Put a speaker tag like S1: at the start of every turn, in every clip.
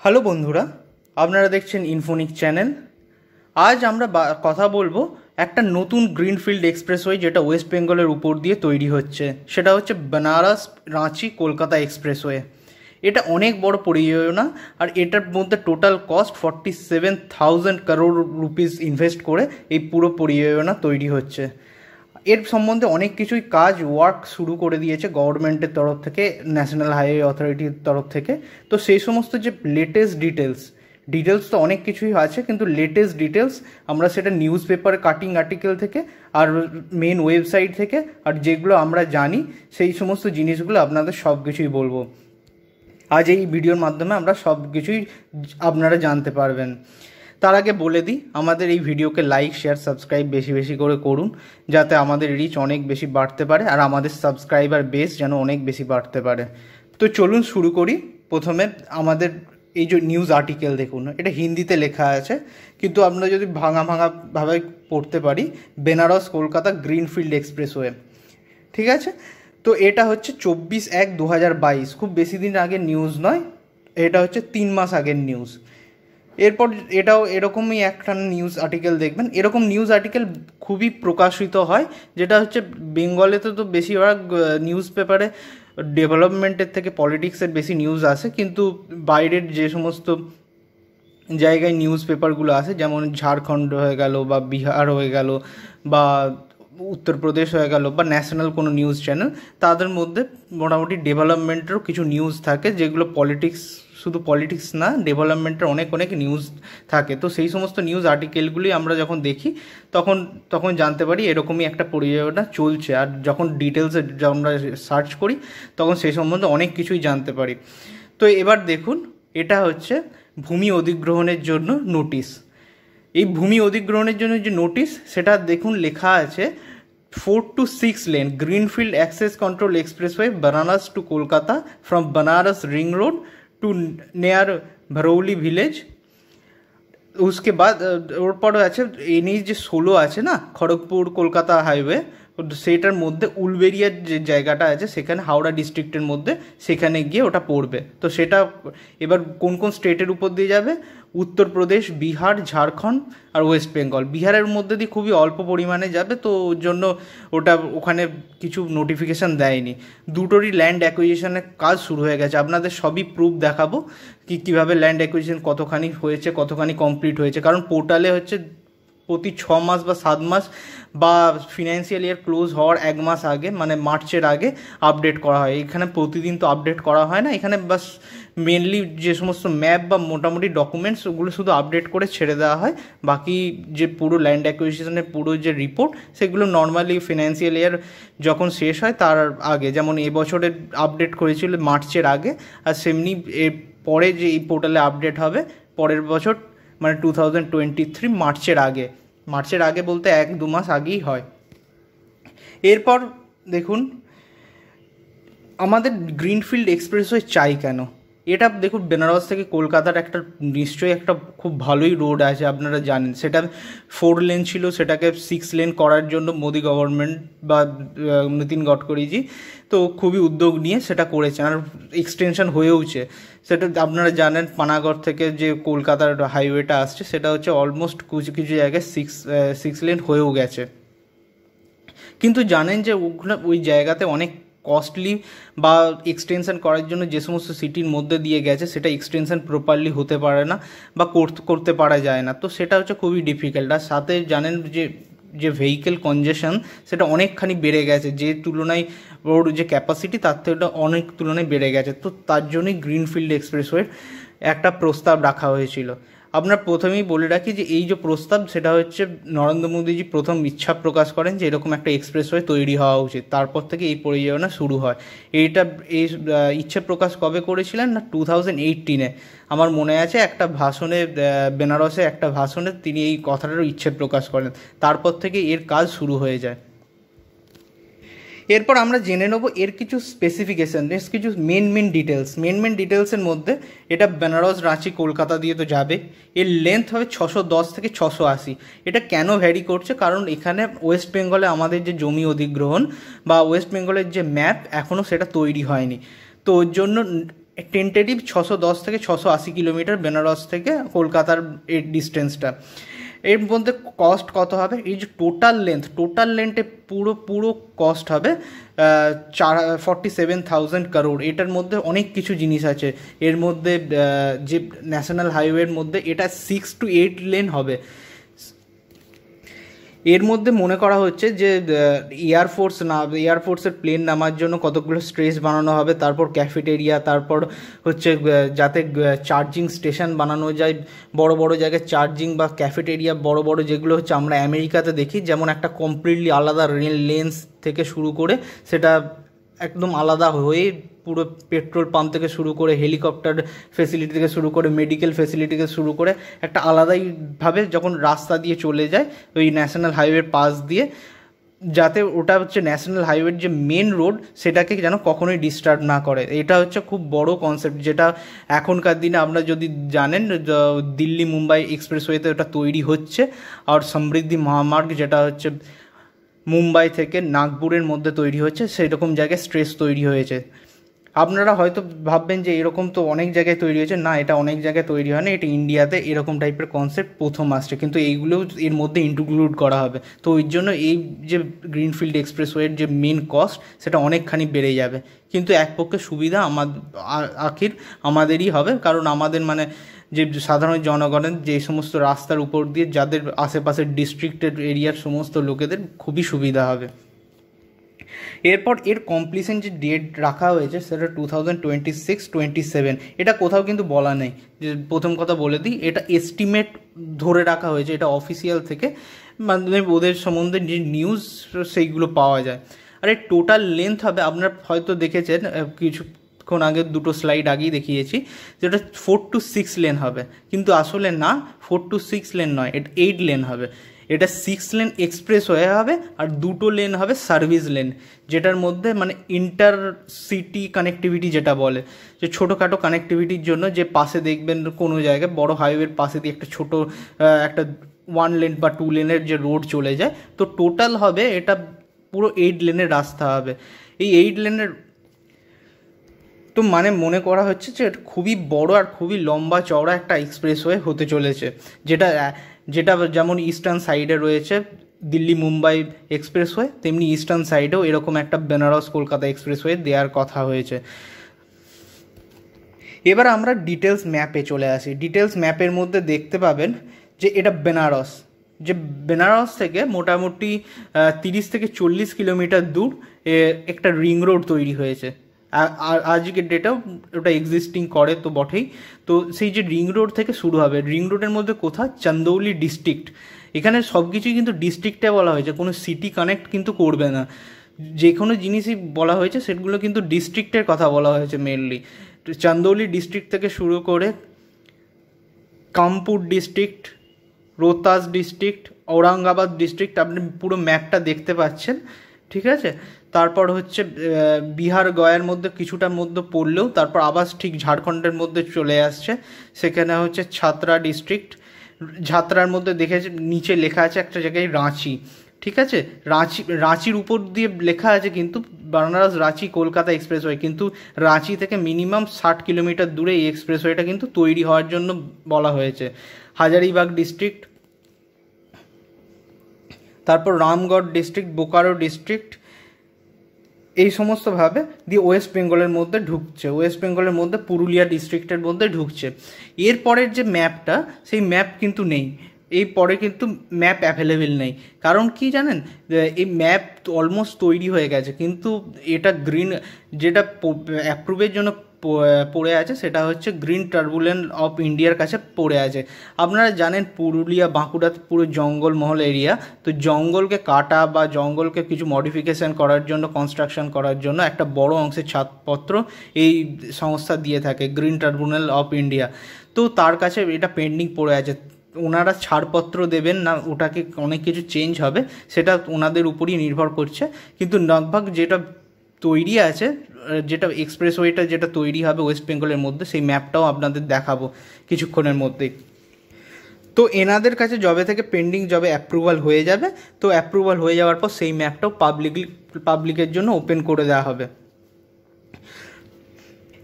S1: Hello বন্ধুরা, আপনারা দেখছেন ইনফোনিক চ্যানেল। আজ আমরা কথা বলবো একটা নতুন গ্রিনফিল্ড এক্সপ্রেসওয়ে যেটা ওয়েস্ট বেঙ্গলের উপর দিয়ে তৈরি হচ্ছে। সেটা হচ্ছে বেনারস রাঁচি কলকাতা এক্সপ্রেসওয়ে। এটা অনেক বড় পরিযোজনা, আর এটার মধ্যে total cost 47,000 crore rupees invest করে এই পুরো পরিযোজনা তৈরি হচ্ছে। এর সম্বন্ধে অনেক কিছুই ওয়ার্ক শুরু করে দিয়েছে গভর্নমেন্টের তরফ থেকে, ন্যাশনাল হাইওয়ে অথরিটির তরফ থেকে। তো সেই সমস্ত যে লেটেস্ট ডিটেলস তো অনেক কিছুই আছে, কিন্তু লেটেস্ট ডিটেলস আমরা সেটা নিউজ পেপারে কাটিং আর্টিকেল থেকে আর মেন ওয়েবসাইট থেকে, আর যেগুলো আমরা জানি সেই সমস্ত জিনিসগুলো আপনাদের সব কিছুই বলবো। আজ এই ভিডিওর মাধ্যমে আমরা সব কিছুই আপনারা জানতে পারবেন। তার আগে বলে দিই, আমাদের এই ভিডিওকে লাইক, শেয়ার, সাবস্ক্রাইব বেশি বেশি করে করুন, যাতে আমাদের রিচ অনেক বেশি বাড়তে পারে আর আমাদের সাবস্ক্রাইবার বেস যেন অনেক বেশি বাড়তে পারে। তো চলুন শুরু করি। প্রথমে আমাদের এই যে নিউজ আর্টিকেল দেখুন, এটা হিন্দিতে লেখা আছে, কিন্তু আমরা যদি ভাবে পড়তে পারি, বেনারস কলকাতা গ্রিনফিল্ড এক্সপ্রেসওয়ে, ঠিক আছে। তো এটা হচ্ছে 24/1/2022, খুব বেশি দিন আগের নিউজ নয়, এটা হচ্ছে 3 মাস আগের নিউজ। এরপর এটাও এরকমই একটা নিউজ আর্টিকেল দেখবেন। এরকম নিউজ আর্টিকেল খুবই প্রকাশিত হয়, যেটা হচ্ছে বেঙ্গলেতে তো বেশিরভাগ নিউজ পেপারে ডেভেলপমেন্টের থেকে পলিটিক্সের বেশি নিউজ আসে, কিন্তু বাইরের যে সমস্ত জায়গায় নিউজ পেপারগুলো আসে, যেমন ঝাড়খণ্ড হয়ে গেল বা বিহার হয়ে গেল বা উত্তরপ্রদেশ হয়ে গেল বা ন্যাশনাল কোনো নিউজ চ্যানেল, তাদের মধ্যে মোটামুটি ডেভেলপমেন্টেরও কিছু নিউজ থাকে, যেগুলো শুধু পলিটিক্স না, ডেভেলপমেন্টের অনেক অনেক নিউজ থাকে। তো সেই সমস্ত নিউজ আর্টিকেলগুলি আমরা যখন দেখি তখন জানতে পারি এরকমই একটা পরিযোজনা চলছে, আর যখন ডিটেলসে আমরা সার্চ করি তখন সেই সম্বন্ধে অনেক কিছুই জানতে পারি। তো এবার দেখুন, এটা হচ্ছে ভূমি অধিগ্রহণের জন্য নোটিশ। এই ভূমি অধিগ্রহণের জন্য যে নোটিশ, সেটা দেখুন লেখা আছে 4 to 6 lane greenfield access control expressway Banaras to Kolkata from Banaras ring road to near Bharauli village. उसके बाद ওর পরে আছে এনএইচ যে 16 আছে না, খড়গপুর কলকাতা হাইওয়ে, সেটার মধ্যে উলবেরিয়ার যে জায়গাটা আছে সেখানে হাওড়া ডিস্ট্রিক্টের মধ্যে, সেখানে গিয়ে ওটা পড়বে। তো সেটা এবার কোন কোন স্টেটের উপর দিয়ে যাবে? উত্তরপ্রদেশ, বিহার, ঝাড়খণ্ড আর ওয়েস্ট বেঙ্গল। বিহারের মধ্যে দিয়ে খুবই অল্প পরিমাণে যাবে, তো ওর জন্য ওখানে কিছু নোটিফিকেশান দেয়নি। দুটোরই ল্যান্ড অ্যাকুইজিশনের কাজ শুরু হয়ে গেছে। আপনাদের সবই প্রুফ দেখাবো কীভাবে ল্যান্ড অ্যাকুইজিশন কতখানি হয়েছে, কতখানি কমপ্লিট হয়েছে। কারণ পোর্টালে হচ্ছে প্রতি 6 মাস বা 7 মাস বা ফিনান্সিয়াল ইয়ার ক্লোজ হওয়ার 1 মাস আগে, মানে মার্চের আগে আপডেট করা হয়। এখানে প্রতিদিন তো আপডেট করা হয় না, এখানে বাস মেনলি যে সমস্ত ম্যাপ বা মোটামুটি ডকুমেন্টস, ওগুলো শুধু আপডেট করে ছেড়ে দেওয়া হয়। বাকি যে পুরো ল্যান্ড অ্যাকুইজিশনের পুরো যে রিপোর্ট, সেগুলো নর্মালি ফিনান্সিয়াল ইয়ার যখন শেষ হয় তার আগে, যেমন এবছরের আপডেট করেছিল মার্চের আগে, আর সেমনি এর পরে যে এই পোর্টালে আপডেট হবে পরের বছর, মানে 2023 মার্চের আগে বলতে 1-2 মাস আগেই হয়। এরপর দেখুন, আমাদের গ্রিনফিল্ড এক্সপ্রেসওয়ে চাই কেন? এটা দেখুন, বেনারস থেকে কলকাতার নিশ্চয়ই একটা খুব ভালোই রোড আছে, আপনারা জানেন। সেটা 4 লেন ছিল, সেটাকে 6 লেন করার জন্য মোদি গভর্নমেন্ট বা নীতিন গডকরিজি তো খুবই উদ্যোগ নিয়ে সেটা করেছেন, আর এক্সটেনশন হয়েওছে। সেটা আপনারা জানেন, পানাগড় থেকে যে কলকাতার হাইওয়েটা আসছে, সেটা হচ্ছে অলমোস্ট কিছু কিছু জায়গায় 6 লেন হয়েও গেছে। কিন্তু জানেন যে ওই জায়গাতে অনেক কস্টলি, বা এক্সটেনশন করার জন্য যে সমস্ত সিটির মধ্যে দিয়ে গেছে, সেটা এক্সটেনশন প্রপারলি হতে পারে না বা করতে পারা যায় না। তো সেটা হচ্ছে খুবই ডিফিকাল্ট। আর সাথে জানেন যে ভেহিকেল কনজেশন, সেটা অনেকখানি বেড়ে গেছে, যে তুলনায় ওর যে ক্যাপাসিটি তার থেকে ওটা অনেক তুলনায় বেড়ে গেছে। তো তার জন্যই গ্রিনফিল্ড এক্সপ্রেসওয়ের একটা প্রস্তাব রাখা হয়েছিল। আপনার প্রথমেই বলে রাখি যে এই যে প্রস্তাব, সেটা হচ্ছে নরেন্দ্র মোদীজি প্রথম ইচ্ছা প্রকাশ করেন যে এরকম একটা এক্সপ্রেসওয়ে তৈরি হওয়া উচিত। তারপর থেকে এই পরিযোজনা শুরু হয়। এই ইচ্ছে প্রকাশ কবে করেছিলেন না, 2018-এ। আমার মনে আছে একটা ভাষণে, বেনারসে একটা ভাষণে তিনি এই কথাটারও ইচ্ছে প্রকাশ করেন। তারপর থেকে এর কাজ শুরু হয়ে যায়। এরপর আমরা জেনে নেব এর কিছু স্পেসিফিকেশান, কিছু মেন ডিটেলসের মধ্যে এটা বেনারস রাঁচি কলকাতা দিয়ে তো যাবে। এর লেন্থ হবে 610 থেকে 680। এটা কেন ভ্যারি করছে? কারণ এখানে ওয়েস্ট বেঙ্গলে আমাদের যে জমি অধিগ্রহণ বা ওয়েস্ট বেঙ্গলের যে ম্যাপ, এখনও সেটা তৈরি হয়নি। তো ওর জন্য টেন্টেটিভ 610 থেকে 680 কিলোমিটার বেনারস থেকে কলকাতার এই ডিস্টেন্সটা। এর মধ্যে কস্ট কত হবে, এই যে টোটাল লেন্থে পুরো কস্ট হবে 47,000 crore। এটার মধ্যে অনেক কিছু জিনিস আছে। এর মধ্যে যে ন্যাশনাল হাইওয়ের মধ্যে এটা 6 to 8 লেন হবে। এর মধ্যে মনে করা হচ্ছে যে এয়ারফোর্সের প্লেন নামার জন্য কতগুলো স্ট্রেস বানানো হবে, তারপর ক্যাফেটেরিয়া, তারপর হচ্ছে যাতে চার্জিং স্টেশন বানানো যায়, বড় বড় জায়গায় চার্জিং বা ক্যাফেটেরিয়া বড় বড় যেগুলো হচ্ছে আমরা আমেরিকাতে দেখি, যেমন একটা কমপ্লিটলি আলাদা লেন্স থেকে শুরু করে সেটা একদম আলাদা হয়ে পুরো পেট্রোল পাম্প থেকে শুরু করে হেলিকপ্টার ফেসিলিটি থেকে শুরু করে মেডিকেল ফেসিলিটি থেকে শুরু করে একটা আলাদাইভাবে যখন রাস্তা দিয়ে চলে যায় ওই ন্যাশনাল হাইওয়ের পাশ দিয়ে, যাতে ওটা হচ্ছে ন্যাশনাল হাইওয়ের যে মেন রোড সেটাকে যেন কখনোই ডিস্টার্ব না করে। এটা হচ্ছে খুব বড় কনসেপ্ট, যেটা এখনকার দিনে আপনারা যদি জানেন দিল্লি মুম্বাই এক্সপ্রেসওয়েতে ওটা তৈরি হচ্ছে। আর সমৃদ্ধি মহামার্গ যেটা হচ্ছে মুম্বাই থেকে নাগপুরের মধ্যে তৈরি হচ্ছে, সেই রকম জায়গায় স্ট্রেস তৈরি হয়েছে। আপনারা হয়তো ভাববেন যে এরকম তো অনেক জায়গায় তৈরি হয়েছে, না, এটা অনেক জায়গায় তৈরি হয় না, এটা ইন্ডিয়াতে এরকম টাইপের কনসেপ্ট প্রথম আসছে, কিন্তু এইগুলোও এর মধ্যে ইনক্লুড করা হবে। তো ওই জন্য এই যে গ্রিনফিল্ড এক্সপ্রেসওয়ের যে মেন কস্ট সেটা অনেকখানি বেড়ে যাবে, কিন্তু এক পক্ষে সুবিধা আমাদেরই হবে, কারণ আমাদের মানে যে সাধারণ জনগণের যে সমস্ত রাস্তার উপর দিয়ে যাদের আশেপাশের ডিস্ট্রিক্টের এরিয়ার সমস্ত লোকেদের খুবই সুবিধা হবে। এরপর এর কমপ্লিশন যে ডেট রাখা হয়েছে সেটা 2026-27। এটা কোথাও কিন্তু বলা নেই। যে প্রথম কথা বলে দিই, এটা এস্টিমেট ধরে রাখা হয়েছে, এটা অফিসিয়াল থেকে মানে ওদের সম্বন্ধে যে নিউজ সেইগুলো পাওয়া যায়। আর এর টোটাল লেন্থ হবে, আপনারা হয়তো দেখেছেন কিছুক্ষণ আগে দুটো স্লাইড আগেই দেখিয়েছি, যেটা 4 to 6 লেন হবে, কিন্তু আসলে না, 4 to 6 লেন নয়, এটা 8 লেন হবে। এটা 6 লেন এক্সপ্রেস হয়ে হবে আর 2 লেন হবে সার্ভিস লেন, যেটার মধ্যে মানে ইন্টার সিটি কানেক্টিভিটি যেটা বলে, যে ছোটোখাটো কানেক্টিভিটির জন্য যে পাশে দেখবেন কোনো জায়গায় বড় হাইওয়ের পাশে দিয়ে একটা ছোটো একটা 1 লেন বা 2 লেনের যে রোড চলে যায়, তো টোটাল হবে এটা পুরো 8 লেনের রাস্তা হবে। এই 8 লেনের তো মানে মনে করা হচ্ছে যে এটা খুবই বড় আর খুবই লম্বা চওড়া একটা এক্সপ্রেসওয়ে হতে চলেছে, যেটা যেমন ইস্টার্ন সাইডে রয়েছে দিল্লি মুম্বাই এক্সপ্রেসওয়ে, তেমনি ইস্টার্ন সাইডেও এরকম একটা বেনারস কলকাতা এক্সপ্রেসওয়ে দেওয়ার কথা হয়েছে। এবার আমরা ডিটেলস ম্যাপে চলে আসি। ডিটেলস ম্যাপের মধ্যে দেখতে পাবেন যে এটা বেনারস থেকে মোটামুটি 30 থেকে 40 কিলোমিটার দূর একটা রিং রোড তৈরি হয়েছে। আজকের ডেটেও ওটা এক্সিস্টিং করে তো বটেই। তো সেই যে রিং রোড থেকে শুরু হবে, রিং রোডের মধ্যে কোথায়, চান্দৌলি ডিস্ট্রিক্ট। এখানে সব কিছুই কিন্তু ডিস্ট্রিক্টে বলা হয়েছে, কোনো সিটি কানেক্ট কিন্তু করবে না। যে কোনো জিনিসই বলা হয়েছে সেগুলো কিন্তু ডিস্ট্রিক্টের কথা বলা হয়েছে মেনলি। চান্দৌলি ডিস্ট্রিক্ট থেকে শুরু করে Kampur district, Rohtas district, Aurangabad district, আপনি পুরো ম্যাপটা দেখতে পাচ্ছেন, ঠিক আছে। তারপর হচ্ছে বিহার গয়ার মধ্যে কিছুটার মধ্যে পড়লেও তারপর আবার ঠিক ঝাড়খণ্ডের মধ্যে চলে আসছে। সেখানে হচ্ছে ছাত্রা ডিস্ট্রিক্ট, ছাত্রার মধ্যে দেখেছে নিচে লেখা আছে একটা জায়গায় রাঁচি, ঠিক আছে। রাঁচির উপর দিয়ে লেখা আছে কিন্তু বানারস রাঁচি কলকাতা এক্সপ্রেসওয়ে, কিন্তু রাঁচি থেকে মিনিমাম 60 কিলোমিটার দূরে এই এক্সপ্রেসওয়েটা কিন্তু তৈরি হওয়ার জন্য বলা হয়েছে। হাজারিবাগ ডিস্ট্রিক্ট, তারপর রামগড় ডিস্ট্রিক্ট, বোকারো ডিস্ট্রিক্ট, এই সমস্তভাবে দিয়ে ওয়েস্ট বেঙ্গলের মধ্যে ঢুকছে, ওয়েস্ট বেঙ্গলের মধ্যে পুরুলিয়া ডিস্ট্রিক্টের মধ্যে ঢুকছে। এরপরের যে ম্যাপটা, সেই ম্যাপ কিন্তু নেই, এই পরে কিন্তু ম্যাপ অ্যাভেলেবেল নেই। কারণ কি জানেন, এই ম্যাপ অলমোস্ট তৈরি হয়ে গেছে, কিন্তু এটা যেটা অ্যাপ্রুভের জন্য পড়ে আছে সেটা হচ্ছে গ্রিন ট্রাইব্যুনাল অফ ইন্ডিয়ার কাছে পড়ে আছে। আপনারা জানেন পুরুলিয়া বাঁকুড়া পুরো জঙ্গলমহল এরিয়া, তো জঙ্গলকে কাটা বা জঙ্গলকে কিছু মডিফিকেশান করার জন্য, কনস্ট্রাকশন করার জন্য একটা বড় অংশের ছাড়পত্র এই সংস্থা দিয়ে থাকে, গ্রিন ট্রাইব্যুনাল অফ ইন্ডিয়া। তো তার কাছে এটা পেন্ডিং পড়ে আছে, ওনারা ছাড়পত্র দেবেন না ওটাকে অনেক কিছু চেঞ্জ হবে, সেটা ওনাদের উপরই নির্ভর করছে। কিন্তু লগভগ যেটা তৈরি আছে, যেটা এক্সপ্রেসওয়েটা যেটা তৈরি হবে ওয়েস্ট বেঙ্গলের মধ্যে, সেই ম্যাপটাও আপনাদের দেখাবো কিছুক্ষণের মধ্যেই। তো এনাদের কাছে যবে থেকে পেন্ডিং, যবে অ্যাপ্রুভাল হয়ে যাবে, তো অ্যাপ্রুভাল হয়ে যাওয়ার পর সেই ম্যাপটাও পাবলিকের জন্য ওপেন করে দেওয়া হবে।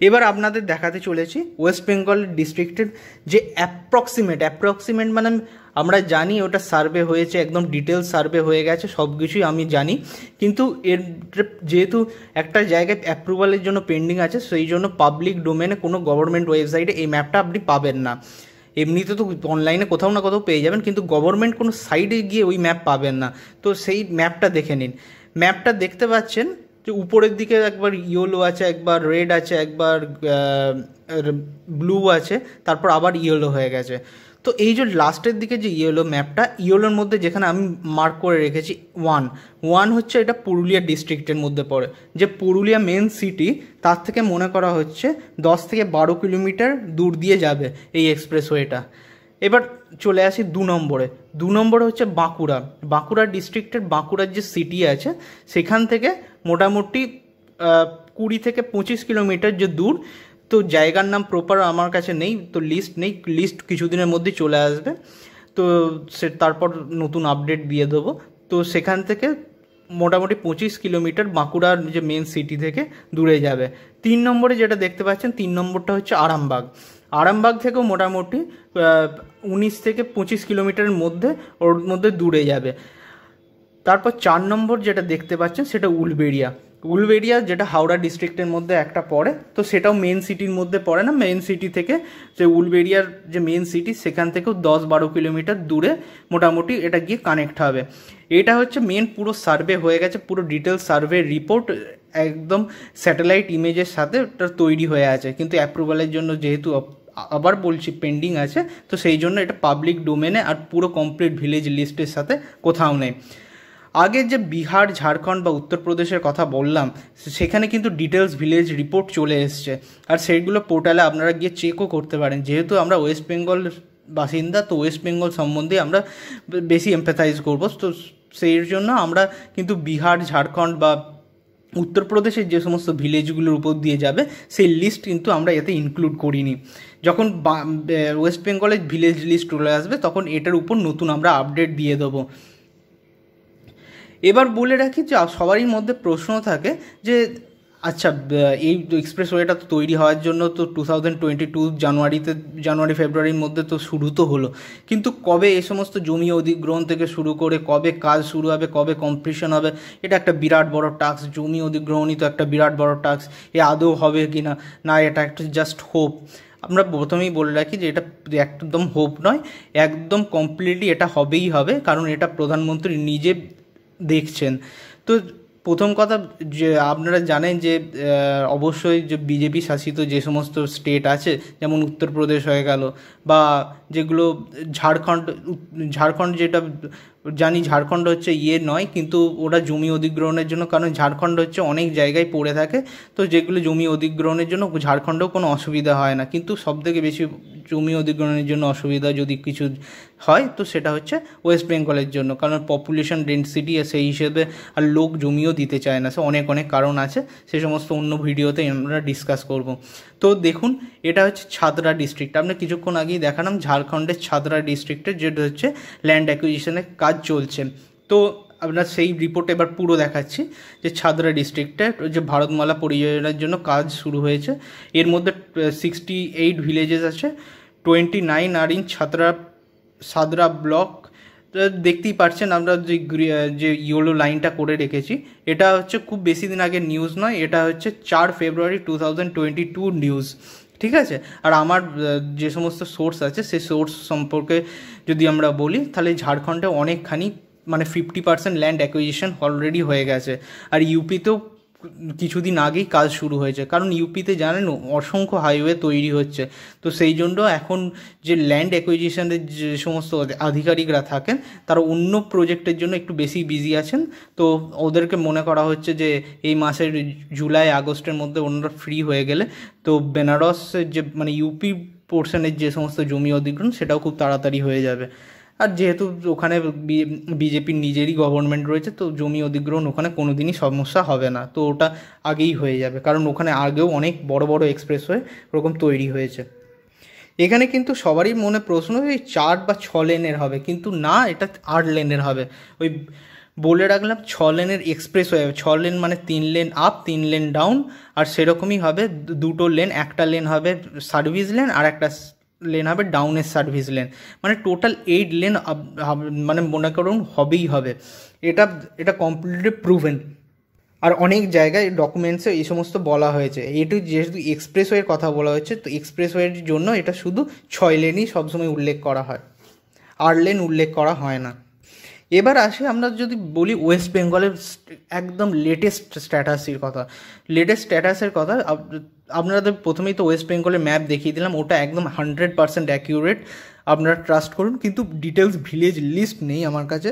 S1: এবার আপনাদের দেখাতে চলেছি ওয়েস্ট বেঙ্গল ডিস্ট্রিক্টের যে অ্যাপ্রক্সিমেট মানে আমরা জানি ওটা সার্ভে হয়েছে, একদম ডিটেলস সার্ভে হয়ে গেছে, সব কিছুই আমি জানি, কিন্তু এর যেহেতু একটা জায়গায় অ্যাপ্রুভালের জন্য পেন্ডিং আছে, সেই জন্য পাবলিক ডোমেনে কোনো গভর্নমেন্ট ওয়েবসাইটে এই ম্যাপটা আপনি পাবেন না। এমনিতে তো অনলাইনে কোথাও না কোথাও পেয়ে যাবেন, কিন্তু গভর্নমেন্ট কোনো সাইডে গিয়ে ওই ম্যাপ পাবেন না। তো সেই ম্যাপটা দেখে নিন। ম্যাপটা দেখতে পাচ্ছেন যে উপরের দিকে একবার ইয়েলো আছে, একবার রেড আছে, একবার ব্লু আছে, তারপর আবার ইয়েলো হয়ে গেছে। তো এই যে লাস্টের দিকে যে ইয়েলো ম্যাপটা, ইয়েলোর মধ্যে যেখানে আমি মার্ক করে রেখেছি ওয়ান হচ্ছে এটা পুরুলিয়া ডিস্ট্রিক্টের মধ্যে পড়ে। যে পুরুলিয়া মেন সিটি, তার থেকে মনে করা হচ্ছে 10 থেকে 12 কিলোমিটার দূর দিয়ে যাবে এই এক্সপ্রেসওয়েটা। এবার চলে আসি 2 নম্বরে হচ্ছে বাঁকুড়া ডিস্ট্রিক্টের বাঁকুড়ার যে সিটি আছে সেখান থেকে মোটামুটি 20 থেকে 25 কিলোমিটার যে দূর। তো জায়গার নাম প্রপার আমার কাছে নেই, তো লিস্ট কিছুদিনের মধ্যেই চলে আসবে, তো তারপর নতুন আপডেট দিয়ে দেবো। তো সেখান থেকে মোটামুটি 25 কিলোমিটার বাঁকুড়ার যে মেন সিটি থেকে দূরে যাবে। 3 নম্বরে যেটা দেখতে পাচ্ছেন, 3 নম্বরটা হচ্ছে আরামবাগ থেকেও মোটামুটি 19 থেকে 25 কিলোমিটারের মধ্যে ওর মধ্যে দূরে যাবে। তারপর 4 নম্বর যেটা দেখতে পাচ্ছেন সেটা উলবেড়িয়া, যেটা হাওড়া ডিস্ট্রিক্টের মধ্যে একটা পড়ে, তো সেটাও মেন সিটির মধ্যে পড়ে না। মেন সিটি থেকে যে উলবেড়িয়ার যে মেন সিটি সেখান থেকেও 10-12 কিলোমিটার দূরে মোটামুটি এটা গিয়ে কানেক্ট হবে। এটা হচ্ছে মেন পুরো সার্ভে হয়ে গেছে, পুরো ডিটেলস সার্ভে রিপোর্ট একদম স্যাটেলাইট ইমেজের সাথে ওটা তৈরি হয়ে আছে, কিন্তু অ্যাপ্রুভালের জন্য যেহেতু আবার বলছি পেন্ডিং আছে, তো সেই জন্য এটা পাবলিক ডোমেনে আর পুরো কমপ্লিট ভিলেজ লিস্টের সাথে কোথাও নেই। আগে যে বিহার, ঝাড়খণ্ড বা উত্তরপ্রদেশের কথা বললাম, সেখানে কিন্তু ডিটেলস ভিলেজ রিপোর্ট চলে এসছে, আর সেইগুলো পোর্টালে আপনারা গিয়ে চেকও করতে পারেন। যেহেতু আমরা ওয়েস্ট বেঙ্গল বাসিন্দা, তো ওয়েস্ট বেঙ্গল সম্বন্ধে আমরা বেশি এমপ্যাথাইজ করবো, তো সেই জন্য আমরা কিন্তু বিহার, ঝাড়খণ্ড বা উত্তরপ্রদেশের যে সমস্ত ভিলেজগুলোর উপর দিয়ে যাবে সেই লিস্ট কিন্তু আমরা এতে ইনক্লুড করিনি। যখন ওয়েস্ট বেঙ্গলের ভিলেজ লিস্ট চলে আসবে তখন এটার উপর নতুন আমরা আপডেট দিয়ে দেবো। এবার বলে রাখি যে সবারই মধ্যে প্রশ্ন থাকে যে আচ্ছা, এই এক্সপ্রেসওয়েটা তো তৈরি হওয়ার জন্য তো 2022 জানুয়ারি ফেব্রুয়ারির মধ্যে তো শুরু তো হলো, কিন্তু কবে এই সমস্ত জমি অধিগ্রহণ থেকে শুরু করে কবে কাজ শুরু হবে, কবে কমপ্লিশন হবে, এটা একটা বিরাট বড় টাস্ক। জমি অধিগ্রহণই তো একটা বিরাট বড় টাস্ক, এ আদৌ হবে কি না এটা একটা জাস্ট হোপ। আমরা প্রথমেই বলে রাখি যে এটা একদম হোপ নয়, একদম কমপ্লিটলি এটা হবেই হবে, কারণ এটা প্রধানমন্ত্রী নিজে দেখছেন। তো প্রথম কথা যে আপনারা জানেন যে অবশ্যই যে বিজেপি শাসিত যে সমস্ত স্টেট আছে, যেমন উত্তরপ্রদেশ হয়ে গেল, বা যেগুলো ঝাড়খণ্ড যেটা জানি ঝাড়খণ্ড হচ্ছে নয়, কিন্তু ওটা জমি অধিগ্রহণের জন্য, কারণ ঝাড়খণ্ড হচ্ছে অনেক জায়গায় পড়ে থাকে, তো যেগুলো জমি অধিগ্রহণের জন্য ঝাড়খণ্ডেও কোনো অসুবিধা হয় না। কিন্তু সবথেকে বেশি জমি অধিগ্রহণের জন্য অসুবিধা যদি কিছু হয় তো সেটা হচ্ছে ওয়েস্ট বেঙ্গলের জন্য, কারণ পপুলেশন ডেন্সিটি সেই হিসেবে আর লোক জমিও দিতে চায় না। সে অনেক কারণ আছে, সে সমস্ত অন্য ভিডিওতে আমরা ডিসকাস করব। তো দেখুন, এটা হচ্ছে ছাদরা ডিস্ট্রিক্ট, আপনি কিছুক্ষণ আগেই দেখালাম ঝাড়খণ্ডের ছাদরা ডিস্ট্রিক্টের, যেটা হচ্ছে ল্যান্ড অ্যাকুইজিশনের কাজ চলছে। তো আপনার সেই রিপোর্ট এবার পুরো দেখাচ্ছি যে ছাদরা ডিস্ট্রিক্টে যে ভারতমালা পরিযোজনার জন্য কাজ শুরু হয়েছে। এর মধ্যে 68 ভিলেজেস আছে, 29 আর ইন ছাদরা ব্লক। দেখতেই পাচ্ছেন আমরা যে ইয়েলো লাইনটা করে রেখেছি, এটা হচ্ছে খুব বেশি দিন আগে নিউজ নয়, এটা হচ্ছে 4 ফেব্রুয়ারি 2022 নিউজ, ঠিক আছে। আর আমার যে সমস্ত সোর্স আছে সেই সোর্স সম্পর্কে যদি আমরা বলি, তাহলে ঝাড়খণ্ডে অনেকখানি মানে 50% ল্যান্ড অ্যাকুইজিশন অলরেডি হয়ে গেছে, আর ইউপিতেও কিছুদিন আগেই কাজ শুরু হয়েছে, কারণ ইউপিতে জানেন অসংখ্য হাইওয়ে তৈরি হচ্ছে। তো সেই জন্য এখন যে ল্যান্ড অ্যাকুইজিশনের যে সমস্ত আধিকারিকরা থাকেন তারা অন্য প্রজেক্টের জন্য একটু বেশি বিজি আছেন, তো ওদেরকে মনে করা হচ্ছে যে এই মাসের জুলাই আগস্টের মধ্যে ওনারা ফ্রি হয়ে গেলে তো বেনারসের যে মানে ইউপি পোর্শনের যে সমস্ত জমি অধিগ্রহণ সেটাও খুব তাড়াতাড়ি হয়ে যাবে। আর যেহেতু ওখানে বিজেপির নিজেরই গভর্নমেন্ট রয়েছে, তো জমি অধিগ্রহণ ওখানে কোনো দিনই সমস্যা হবে না, তো ওটা আগেই হয়ে যাবে, কারণ ওখানে আগেও অনেক বড় বড় এক্সপ্রেসওয়ে ওরকম তৈরি হয়েছে। এখানে কিন্তু সবারই মনে প্রশ্ন, ওই 4 বা 6 লেনের হবে, কিন্তু না, এটা 8 লেনের হবে। ওই বলে রাখলাম 6 লেনের এক্সপ্রেসওয়ে, 6 লেন মানে 3 লেন আপ 3 লেন ডাউন, আর সেরকমই হবে দুটো লেন, একটা লেন হবে সার্ভিস লেন আর একটা লেন হবে ডাউনের সার্ভিস লেন, মানে টোটাল 8 লেন মানে মনে করুন হবেই হবে। এটা এটা কমপ্লিটলি প্রুভেন। আর অনেক জায়গায় ডকুমেন্টসে এই সমস্ত বলা হয়েছে। এটু যেহেতু এক্সপ্রেসওয়ের কথা বলা হয়েছে, তো এক্সপ্রেসওয়ের জন্য এটা শুধু 6 লেনই সবসময় উল্লেখ করা হয়, 8 লেন উল্লেখ করা হয় না। এবার আসে আমরা যদি বলি ওয়েস্ট বেঙ্গলের একদম লেটেস্ট স্ট্যাটাসের কথা। লেটেস্ট স্ট্যাটাসের কথা আপনাদের প্রথমেই তো ওয়েস্ট বেঙ্গলের ম্যাপ দেখিয়ে দিলাম, ওটা একদম 100% অ্যাকিউরেট, আপনারা ট্রাস্ট করুন। কিন্তু ডিটেলস ভিলেজ লিস্ট নেই আমার কাছে,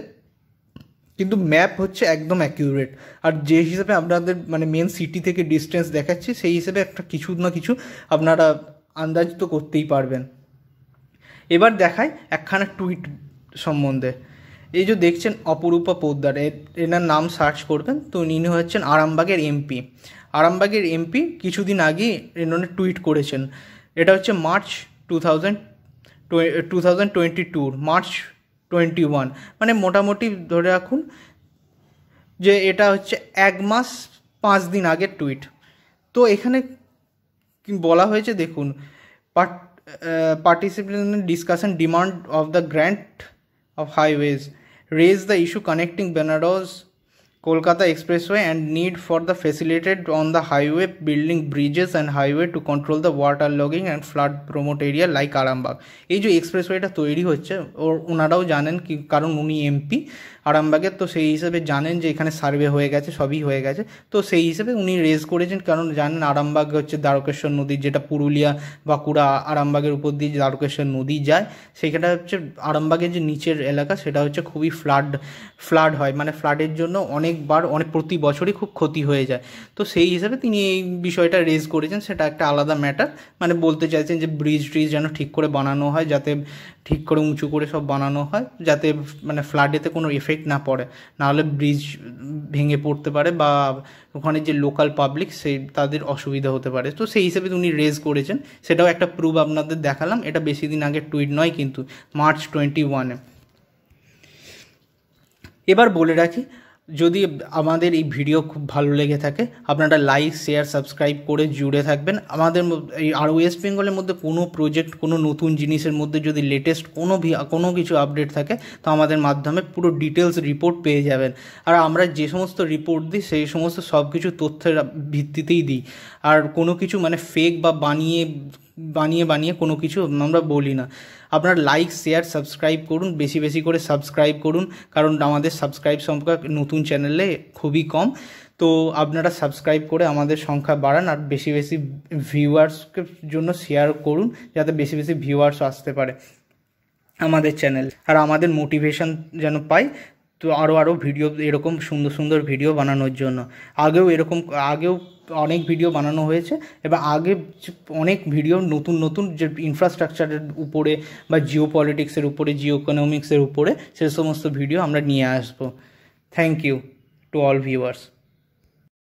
S1: কিন্তু ম্যাপ হচ্ছে একদম অ্যাকিউরেট। আর যে হিসেবে আপনাদের মানে মেন সিটি থেকে ডিস্টেন্স দেখাচ্ছি, সেই হিসেবে একটা কিছু না কিছু আপনারা আন্দাজ তো করতেই পারবেন। এবার দেখায় একখানা টুইট সম্বন্ধে। এই যে দেখছেন অপরূপা পোদ্দার, এনার নাম সার্চ করবেন তো ইনি হচ্ছেন আরামবাগের এমপি। আরামবাগের এমপি কিছুদিন আগে ইনি টুইট করেছেন, এটা হচ্ছে মার্চ 2022, মার্চ 21, মানে মোটামুটি ধরে রাখুন যে এটা হচ্ছে 1 মাস 5 দিন আগের টুইট। তো এখানে বলা হয়েছে দেখুন, participants in discussion demand of the grant of highways, raise the issue connecting Benares Kolkata Expressway and need for the facilitate on the highway building bridges and highway to control the water logging and flood promote area like Arambag। এই যে এক্সপ্রেসওয়েটা তৈরি হচ্ছে ওনারাও জানেন কি, কারণ উনি MP আরামবাগের, তো সেই হিসেবে জানেন যে এখানে সার্ভে হয়ে গেছে, সবই হয়ে গেছে। তো সেই হিসেবে উনি রেজ করেছেন, কারণ জানেন আরামবাগ হচ্ছে দ্বারকেশ্বর নদী, যেটা পুরুলিয়া বাঁকুড়া আরামবাগের উপর দিয়ে দ্বারকেশ্বর নদী যায়, সেখানে হচ্ছে আরামবাগের যে নিচের এলাকা সেটা হচ্ছে খুবই ফ্লাড হয়, মানে ফ্লাডের জন্য প্রতি বছরই খুব ক্ষতি হয়ে যায়। তো সেই হিসাবে তিনি এই বিষয়টা রেজ করেছেন, সেটা একটা আলাদা ম্যাটার। মানে বলতে চাইছেন যে ব্রিজ যেন ঠিক করে বানানো হয়, যাতে ঠিক করে উঁচু করে সব বানানো হয়, যাতে মানে ফ্লাডেতে কোনো এফেক্ট না পড়ে, নাহলে ব্রিজ ভেঙে পড়তে পারে বা ওখানে যে লোকাল পাবলিক তাদের অসুবিধা হতে পারে। তো সেই হিসেবে উনি রেজ করেছেন, সেটাও একটা প্রুফ আপনাদের দেখালাম। এটা বেশি দিন আগের টুইট নয়, কিন্তু মার্চ 21-এ। এবার বলে রাখি, যদি আমাদের এই ভিডিও খুব ভালো লেগে থাকে, আপনারা লাইক শেয়ার সাবস্ক্রাইব করে জুড়ে থাকবেন আমাদের। এই আর ওয়েস্ট বেঙ্গলের মধ্যে কোনো প্রজেক্ট, কোনো নতুন জিনিসের মধ্যে যদি লেটেস্ট কোনো কিছু আপডেট থাকে, তো আমাদের মাধ্যমে পুরো ডিটেলস রিপোর্ট পেয়ে যাবেন। আর আমরা যে সমস্ত রিপোর্ট দিই সেই সমস্ত সব কিছু তথ্যের ভিত্তিতেই দিই, আর কোনো কিছু মানে ফেক বা বানিয়ে কোনো কিছু আমরা বলি না। আপনারা লাইক শেয়ার সাবস্ক্রাইব করুন, বেশি বেশি করে সাবস্ক্রাইব করুন, কারণ আমাদের সাবস্ক্রাইব সংখ্যা নতুন চ্যানেলে খুবই কম। তো আপনারা সাবস্ক্রাইব করে আমাদের সংখ্যা বাড়ান, আর বেশি বেশি ভিউয়ার্সকে জন্য শেয়ার করুন, যাতে বেশি বেশি ভিউয়ার্স আসতে পারে আমাদের চ্যানেল, আর আমাদের মোটিভেশন যেন পাই তো আরও ভিডিও, এরকম সুন্দর সুন্দর ভিডিও বানানোর জন্য। আগেও অনেক ভিডিও বানানো হয়েছে, এবার আগে অনেক ভিডিও নতুন যে ইনফ্রাস্ট্রাকচারের উপরে বা জিও পলিটিক্সের উপরে, জিও ইকোনমিক্সের উপরে, সে সমস্ত ভিডিও আমরা নিয়ে আসবো। Thank you to all viewers.